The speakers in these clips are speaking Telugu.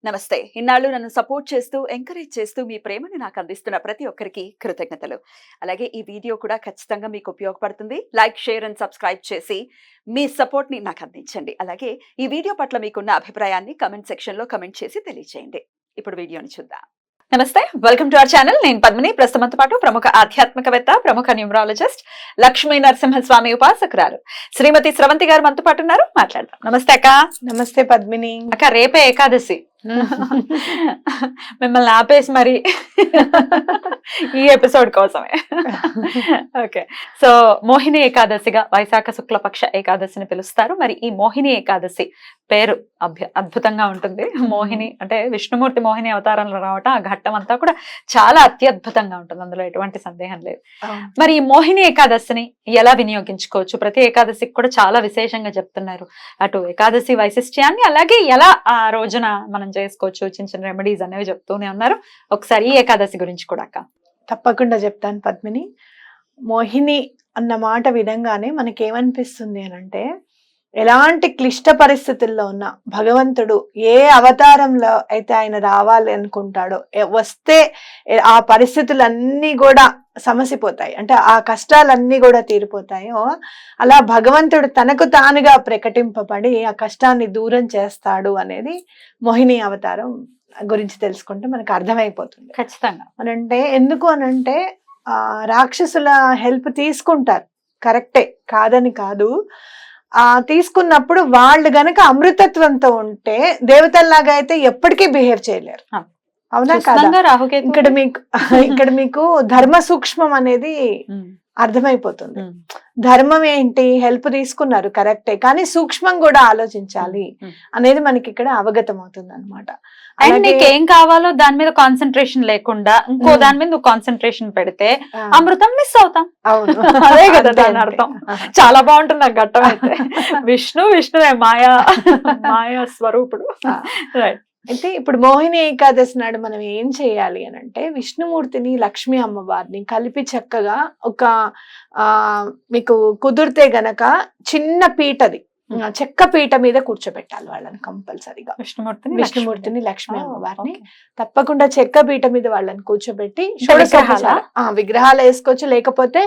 నమస్తే. ఇన్నాళ్ళు నన్ను సపోర్ట్ చేస్తూ, ఎంకరేజ్ చేస్తూ మీ ప్రేమని నాకు అందిస్తున్న ప్రతి ఒక్కరికి కృతజ్ఞతలు. అలాగే ఈ వీడియో కూడా ఖచ్చితంగా మీకు ఉపయోగపడుతుంది. లైక్, షేర్ అండ్ సబ్స్క్రైబ్ చేసి మీ సపోర్ట్‌ని నాకు అందించండి. అలాగే ఈ వీడియో పట్ల మీకున్న అభిప్రాయాన్ని కామెంట్ సెక్షన్‌లో కామెంట్ చేసి తెలియజేయండి. ఇప్పుడు వీడియోని చూద్దాం. నమస్తే, వెల్కమ్ టు అవర్ ఛానల్. నేను పద్మిని. ప్రస్తుతంతో పాటు ప్రముఖ ఆధ్యాత్మికవేత్త, ప్రముఖ న్యూమరాలజిస్ట్, లక్ష్మీ నరసింహస్వామి ఉపాసకురాలు శ్రీమతి స్రవంతి గారు మనతో పాటు ఉన్నారు. మాట్లాడదాం. నమస్తే అక్క. నమస్తే పద్మిని. అక్క, రేపే ఏకాదశి. మిమ్మల్ని ఆపేసి మరి ఈ ఎపిసోడ్ కోసమే. ఓకే, సో మోహిని ఏకాదశిగా వైశాఖ శుక్లపక్ష ఏకాదశిని పిలుస్తారు. మరి ఈ మోహిని ఏకాదశి పేరు అద్భుతంగా ఉంటుంది. మోహిని అంటే విష్ణుమూర్తి మోహిని అవతారంలో రావటం, ఆ ఘట్టం అంతా కూడా చాలా అత్యద్భుతంగా ఉంటుంది, అందులో ఎటువంటి సందేహం లేదు. మరి ఈ మోహిని ఏకాదశిని ఎలా వినియోగించుకోవచ్చు? ప్రతి ఏకాదశికి కూడా చాలా విశేషంగా చెప్తున్నారు. అటు ఏకాదశి వైశిష్ట్యాన్ని, అలాగే ఎలా ఆ రోజున మనం చేసుకోవచ్చు, చిన్న చిన్న రెమెడీస్ అనేవి చెప్తూనే ఉన్నారు. ఒకసారి ఈ ఏకాదశి గురించి కూడా అక్క. తప్పకుండా చెప్తాను పద్మిని. మోహిని అన్న మాట వినంగానే మనకేమనిపిస్తుంది అని అంటే, ఎలాంటి క్లిష్ట పరిస్థితుల్లో ఉన్న భగవంతుడు ఏ అవతారంలో అయితే ఆయన రావాలి అనుకుంటాడో, వస్తే ఆ పరిస్థితులన్నీ కూడా సమసిపోతాయి, అంటే ఆ కష్టాలన్నీ కూడా తీరిపోతాయో, అలా భగవంతుడు తనకు తానుగా ప్రకటింపబడి ఆ కష్టాన్ని దూరం చేస్తాడు అనేది మోహిని అవతారం గురించి తెలుసుకుంటే మనకు అర్థమైపోతుంది. ఖచ్చితంగా. అనంటే ఎందుకు అనంటే రాక్షసుల హెల్ప్ తీసుకుంటారు, కరెక్టే, కాదని కాదు. తీసుకున్నప్పుడు వాళ్ళు గనక అమృతత్వంతో ఉంటే దేవతల్లాగా అయితే ఎప్పటికీ బిహేవ్ చేయలేరు. అవునా కాదా? ఇక్కడ మీకు ధర్మ సూక్ష్మం అనేది అర్థమైపోతుంది. ధర్మం ఏంటి? హెల్ప్ తీసుకున్నారు, కరెక్టే, కానీ సూక్ష్మం కూడా ఆలోచించాలి అనేది మనకి ఇక్కడ అవగతం అవుతుంది అనమాట. అండ్ నీకు ఏం కావాలో దాని మీద కాన్సన్ట్రేషన్ లేకుండా ఇంకో దాని మీద నువ్వు కాన్సన్ట్రేషన్ పెడితే అమృతం మిస్ అవుతాం. అవును, అదే కదా దాని అర్థం. చాలా బాగుంటుంది నాకు ఘట్టం అయితే. విష్ణువే మాయా స్వరూపుడు. రైట్. అయితే ఇప్పుడు మోహిని ఏకాదశి నాడు మనం ఏం చేయాలి అని అంటే, విష్ణుమూర్తిని లక్ష్మీ అమ్మవారిని కలిపి చక్కగా ఒక మీకు కుదిరితే గనక చిన్న పీటది, చెక్క పీట మీద కూర్చోబెట్టాలి వాళ్ళని కంపల్సరీగా. విష్ణుమూర్తిని లక్ష్మీ అమ్మవారిని తప్పకుండా చెక్క పీట మీద వాళ్ళని కూర్చోబెట్టి, విగ్రహాలు వేసుకోవచ్చు, లేకపోతే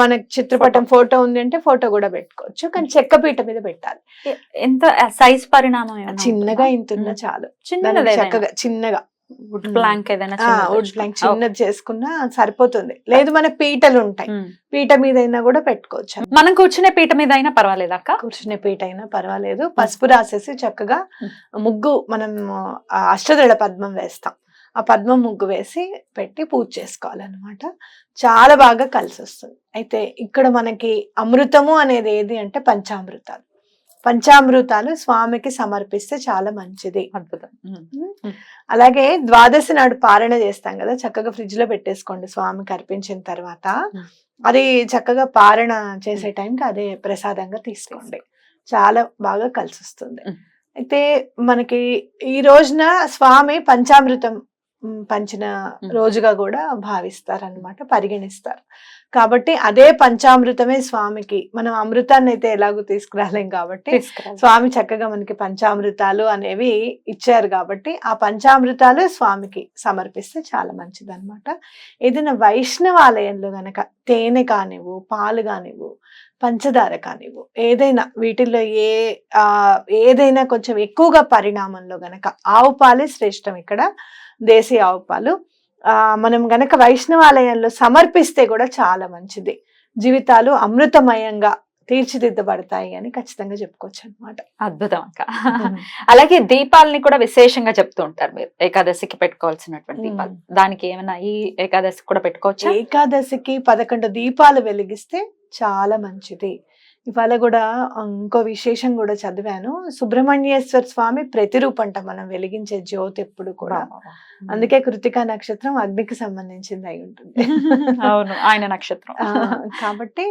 మన చిత్రపటం ఫోటో ఉంది అంటే ఫోటో కూడా పెట్టుకోవచ్చు, కానీ చెక్క పీట మీద పెట్టాలి. ఎంత సైజ్ పరిణామం? చిన్నగా ఇంతున్నా చాలు, చక్కగా చిన్నగా వుడ్ ప్లాంక్ ఏదైనా వుడ్ ప్లాంక్ చిన్నది చేసుకున్నా సరిపోతుంది. లేదు మనకు పీటలు ఉంటాయి, పీట మీద అయినా కూడా పెట్టుకోవచ్చు. మనం కూర్చునే పీట మీద అయినా పర్వాలేదు అక్క? కూర్చునే పీట అయినా పర్వాలేదు. పసుపు రాసేసి చక్కగా ముగ్గు, మనం అష్టదళ పద్మం వేస్తాం, ఆ పద్మం ముగ్గు వేసి పెట్టి పూజ చేసుకోవాలన్నమాట. చాలా బాగా కలిసి వస్తుంది. అయితే ఇక్కడ మనకి అమృతము అనేది ఏది అంటే పంచామృతాలు. పంచామృతాలు స్వామికి సమర్పిస్తే చాలా మంచిది. అద్భుతం. అలాగే ద్వాదశి నాడు పారణ చేస్తాం కదా, చక్కగా ఫ్రిడ్జ్ లో పెట్టేసుకోండి స్వామికి అర్పించిన తర్వాత. అది చక్కగా పారణ చేసే టైంకి అదే ప్రసాదంగా తీసుకోండి, చాలా బాగా కలిసి వస్తుంది. అయితే మనకి ఈ రోజున స్వామి పంచామృతం పంచిన రోజుగా కూడా భావిస్తారనమాట, పరిగణిస్తారు. కాబట్టి అదే పంచామృతమే స్వామికి. మనం అమృతాన్ని అయితే ఎలాగో తీసుకురాలేం కాబట్టి స్వామి చక్కగా మనకి పంచామృతాలు అనేవి ఇచ్చారు కాబట్టి ఆ పంచామృతాలు స్వామికి సమర్పిస్తే చాలా మంచిది అనమాట. ఏదైనా వైష్ణవాలయంలో గనక తేనె కానివ్వు, పాలు కానివ్వు, పంచదార కానివ్వు, ఏదైనా వీటిల్లో ఏదైనా కొంచెం ఎక్కువగా పరిణామంలో గనక ఆవు పాలే శ్రేష్టం. ఇక్కడ దేశీ ఆవు పాలు మనం గనక వైష్ణవాలయంలో సమర్పిస్తే కూడా చాలా మంచిది. జీవితాలు అమృతమయంగా తీర్చిదిద్దబడతాయి అని ఖచ్చితంగా చెప్పుకోవచ్చు అనమాట. అద్భుతం అక్క. అలాగే దీపాలని కూడా విశేషంగా చెప్తూ ఉంటారు మీరు, ఏకాదశికి పెట్టుకోవాల్సినటువంటి దీపాలు. దానికి ఏమైనా ఈ ఏకాదశికి కూడా పెట్టుకోవచ్చు? ఏకాదశికి 11 దీపాలు వెలిగిస్తే చాలా మంచిది. ఇవాళ కూడా ఇంకో విశేషం కూడా చదివాను. సుబ్రహ్మణ్యేశ్వర స్వామి ప్రతిరూపంట మనం వెలిగించే జ్యోతి ఎప్పుడు కూడా. అందుకే కృతికా నక్షత్రం అగ్నికి సంబంధించింది అయి ఉంటుంది. అవును, ఆయన నక్షత్రం కాబట్టి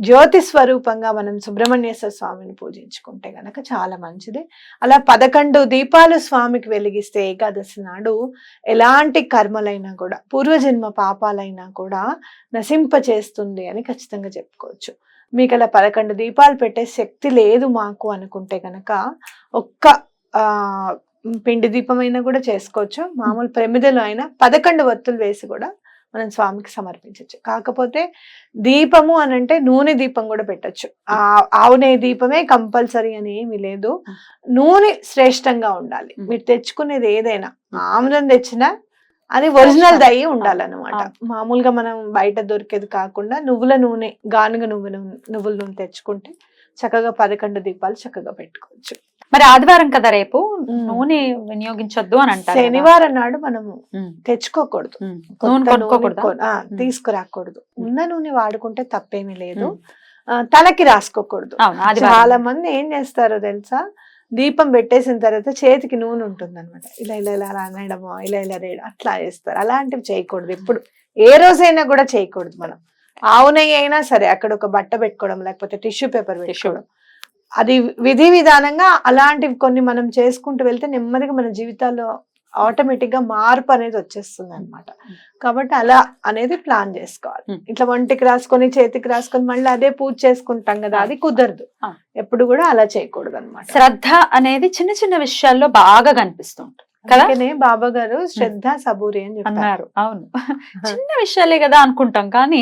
జ్యోతి స్వరూపంగా మనం సుబ్రహ్మణ్యేశ్వర స్వామిని పూజించుకుంటే గనక చాలా మంచిది. అలా 11 దీపాలు స్వామికి వెలిగిస్తే ఏకాదశి నాడు ఎలాంటి కర్మలైనా కూడా, పూర్వజన్మ పాపాలైనా కూడా నశింప చేస్తుంది అని ఖచ్చితంగా చెప్పుకోవచ్చు. మీకు అలా 11 దీపాలు పెట్టే శక్తి లేదు మాకు అనుకుంటే గనక ఒక్క పిండి దీపం అయినా కూడా చేసుకోవచ్చు, మామూలు ప్రమిదలో అయినా 11 ఒత్తులు వేసి కూడా మనం స్వామికి సమర్పించవచ్చు. కాకపోతే దీపము అని అంటే నూనె దీపం కూడా పెట్టచ్చు. ఆవు నెయ్యి దీపమే కంపల్సరీ అని ఏమీ లేదు. నూనె శ్రేష్టంగా ఉండాలి. మీరు తెచ్చుకునేది ఏదైనా, ఆముదం తెచ్చినా అది ఒరిజినల్ దయ్యి ఉండాలన్నమాట. మామూలుగా మనం బయట దొరికేది కాకుండా నువ్వుల నూనె, గానుగ నువ్వుల నూనె తెచ్చుకుంటే చక్కగా 11 దీపాలు చక్కగా పెట్టుకోవచ్చు. మరి ఆదివారం కదా రేపు, నూనె వినియోగించొద్దు అని అంటారు. శనివారం నాడు మనము తెచ్చుకోకూడదు, తీసుకురాకూడదు. ఉన్న నూనె వాడుకుంటే తప్పేమీ లేదు. తలకి రాసుకోకూడదు. చాలా మంది ఏం చేస్తారో తెలుసా, దీపం పెట్టేసిన తర్వాత చేతికి నూనె ఉంటుంది అనమాట, ఇలా ఇలా ఇలా అనడమో ఇలా ఇలా రేయడం అట్లా చేస్తారు. అలాంటివి చేయకూడదు. ఎప్పుడు ఏ రోజైనా కూడా చేయకూడదు. మనం ఆవు నెయ్యి అయినా సరే అక్కడ ఒక బట్ట పెట్టుకోవడం, లేకపోతే టిష్యూ పేపర్ పెట్టుకోవడం, అది విధి విధానంగా అలాంటివి కొన్ని మనం చేసుకుంటూ వెళ్తే నెమ్మదిగా మన జీవితాల్లో ఆటోమేటిక్ గా మార్పు అనేది వచ్చేస్తుంది అనమాట. కాబట్టి అలా అనేది ప్లాన్ చేసుకోవాలి. ఇట్లా ఒంటికి రాసుకొని చేతికి రాసుకొని మళ్ళీ అదే పూజ చేసుకుంటాం కదా, అది కుదరదు. ఎప్పుడు కూడా అలా చేయకూడదు అనమాట. శ్రద్ధ అనేది చిన్న చిన్న విషయాల్లో బాగా కనిపిస్తుంటుంది. అలాగే బాబా గారు శ్రద్ధ సబూరి అని అన్నారు. అవును, చిన్న విషయాలే కదా అనుకుంటాం, కానీ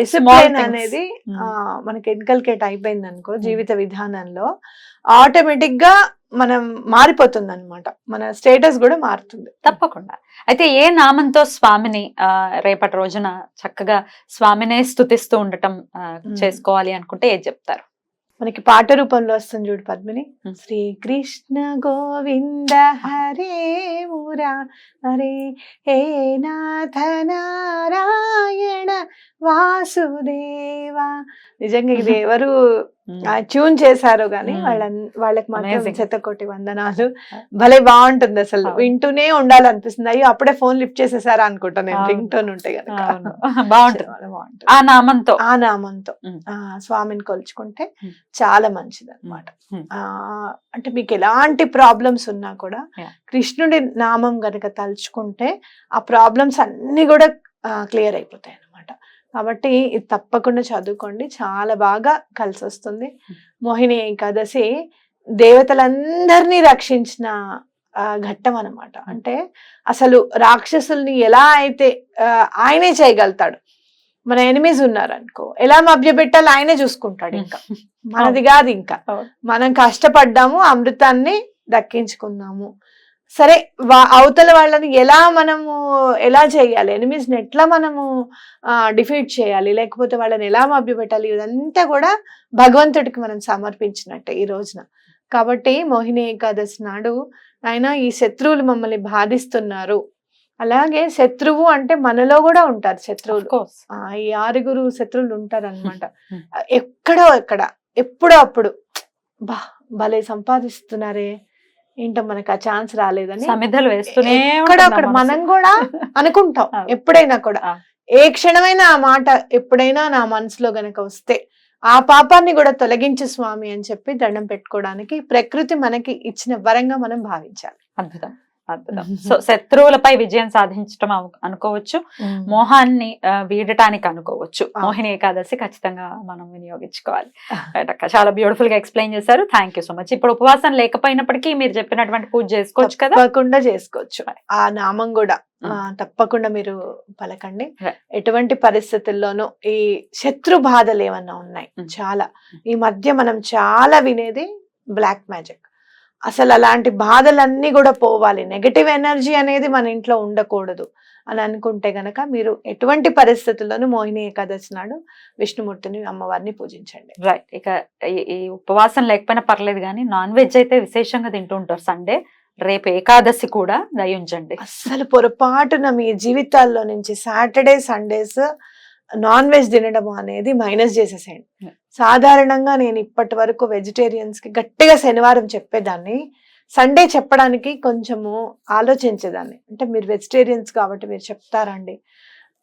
డిసిప్లిన్ అనేది మనకి ఇన్కల్కేట్ అయిపోయింది అనుకో జీవిత విధానంలో, ఆటోమేటిక్ గా మనం మారిపోతుంది అనమాట. మన స్టేటస్ కూడా మారుతుంది తప్పకుండా. అయితే ఏ నామంతో స్వామిని రేపటి రోజున చక్కగా స్వామినే స్తుతిస్తూ ఉండటం చేసుకోవాలి అనుకుంటే ఏది చెప్తారు? మనకి పాట రూపంలో వస్తుంది చూడు పద్మిని, శ్రీకృష్ణ గోవింద హరే మురారే హే నాథ నారాయణ వాసుదేవా. నిజంగా ఇది ఎవరు ట్యూన్ చేశారో గానీ వాళ్ళకి మాత్రం శతకోటి వందనాలు. భలే బాగుంటుంది, అసలు వింటూనే ఉండాలనిపిస్తుంది. అయ్యో అప్పుడే ఫోన్ లిఫ్ట్ చేసేసారా అనుకుంటా నేను, రింగ్ టోన్ ఉంటే కనుక. బాగుంటుంది ఆ నామంతో స్వామిని కొలుచుకుంటే చాలా మంచిది అనమాట. అంటే మీకు ఎలాంటి ప్రాబ్లమ్స్ ఉన్నా కూడా కృష్ణుడి నామం గనక తలుచుకుంటే ఆ ప్రాబ్లమ్స్ అన్ని కూడా క్లియర్ అయిపోతాయి అనమాట. కాబట్టి ఇది తప్పకుండా చదువుకోండి, చాలా బాగా కలిసి వస్తుంది. మోహిని ఏకాదశి దేవతలందరినీ రక్షించిన ఘట్టం అనమాట. అంటే అసలు రాక్షసుల్ని ఎలా అయితే ఆయనే చేయగలుగుతాడు. మన ఎనిమీస్ ఉన్నారనుకో, ఎలా మభ్యపెట్టాలి ఆయనే చూసుకుంటాడు. ఇంకా మనది కాదు, ఇంకా మనం కష్టపడ్డాము, అమృతాన్ని దక్కించుకున్నాము. సరే, అవతల వాళ్ళని ఎలా చేయాలి, ఎనిమీస్ ని ఎట్లా మనము డిఫీట్ చేయాలి, లేకపోతే వాళ్ళని ఎలా మభ్యపెట్టాలి, ఇదంతా కూడా భగవంతుడికి మనం సమర్పించినట్టే ఈ రోజున. కాబట్టి మోహిని ఏకాదశి నాడు ఆయన ఈ శత్రువులు మమ్మల్ని బాధిస్తున్నారు. అలాగే శత్రువు అంటే మనలో కూడా ఉంటారు శత్రువులు. ఈ 6 శత్రువులు ఉంటారు అనమాట. ఎప్పుడో అప్పుడు భలే సంపాదిస్తున్నారే, ఏంటో మనకు ఆ ఛాన్స్ రాలేదని ఎక్కడొక్కడ మనం కూడా అనుకుంటాం. ఎప్పుడైనా కూడా ఏ క్షణమైనా ఆ మాట ఎప్పుడైనా నా మనసులో గనక వస్తే ఆ పాపాన్ని కూడా తొలగించు స్వామి అని చెప్పి దండం పెట్టుకోవడానికి ప్రకృతి మనకి ఇచ్చిన వరంగా మనం భావించాలి. అద్భుతం. సో శత్రువులపై విజయం సాధించడం అనుకోవచ్చు, మోహాన్ని వీడటానికి అనుకోవచ్చు. మోహిని ఏకాదశి ఖచ్చితంగా మనం వినియోగించుకోవాలి. చాలా బ్యూటిఫుల్ గా ఎక్స్ప్లెయిన్ చేశారు. Thank you so much. ఇప్పుడు ఉపవాసం లేకపోయినప్పటికీ మీరు చెప్పినటువంటి పూజ చేసుకోవచ్చు కదా? తప్పకుండా చేసుకోవచ్చు. ఆ నామం కూడా తప్పకుండా మీరు పలకండి. ఎటువంటి పరిస్థితుల్లోనూ ఈ శత్రు బాధలు ఏమన్నా ఉన్నాయి చాలా, ఈ మధ్య మనం చాలా వినేది బ్లాక్ మ్యాజిక్. అసలు అలాంటి బాధలన్నీ కూడా పోవాలి, నెగటివ్ ఎనర్జీ అనేది మన ఇంట్లో ఉండకూడదు అని అనుకుంటే గనక మీరు ఎటువంటి పరిస్థితుల్లోనూ మోహిని ఏకాదశి నాడు విష్ణుమూర్తిని, అమ్మవారిని పూజించండి. రైట్. ఇక ఈ ఉపవాసం లేకపోయినా పర్లేదు, కానీ నాన్ వెజ్ అయితే విశేషంగా తింటూ ఉంటారు సండే. రేపు ఏకాదశి కూడా దయించండి. అస్సలు పొరపాటున మీ జీవితాల్లో నుంచి సాటర్డే సండేస్ నాన్ వెజ్ తినడం అనేది మైనస్ చేసేసేయండి. సాధారణంగా నేను ఇప్పటి వరకు వెజిటేరియన్స్ కి గట్టిగా శనివారం చెప్పేదాన్ని, సండే చెప్పడానికి కొంచెము ఆలోచించేదాన్ని. అంటే మీరు వెజిటేరియన్స్ కాబట్టి మీరు చెప్తారండి.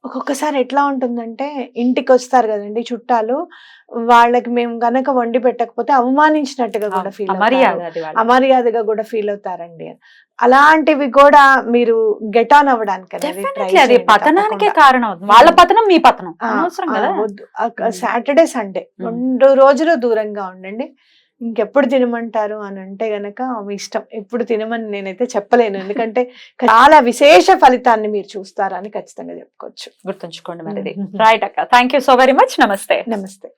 ఒక్కొక్కసారి ఎట్లా ఉంటుందంటే, ఇంటికి వస్తారు కదండి చుట్టాలు, వాళ్ళకి మేము గనక వండి పెట్టకపోతే అవమానించినట్టుగా కూడా ఫీల్ అవుతారు, అమర్యాదగా కూడా ఫీల్ అవుతారండి. అలాంటివి కూడా మీరు గెట్ ఆన్ అవ్వడానికి పతనానికే కారణం, వాళ్ళ పతనం మీ పతనం. సాటర్డే సండే 2 రోజులు దూరంగా ఉండండి. ఇంకెప్పుడు తినమంటారు అని అంటే గనక మీ ఇష్టం, ఎప్పుడు తినమని నేనైతే చెప్పలేను, ఎందుకంటే చాలా విశేష ఫలితాన్ని మీరు చూస్తారని ఖచ్చితంగా చెప్పుకోవచ్చు. గుర్తుంచుకోండి మరి. రైట్ అక్క, thank you so very much. నమస్తే. నమస్తే.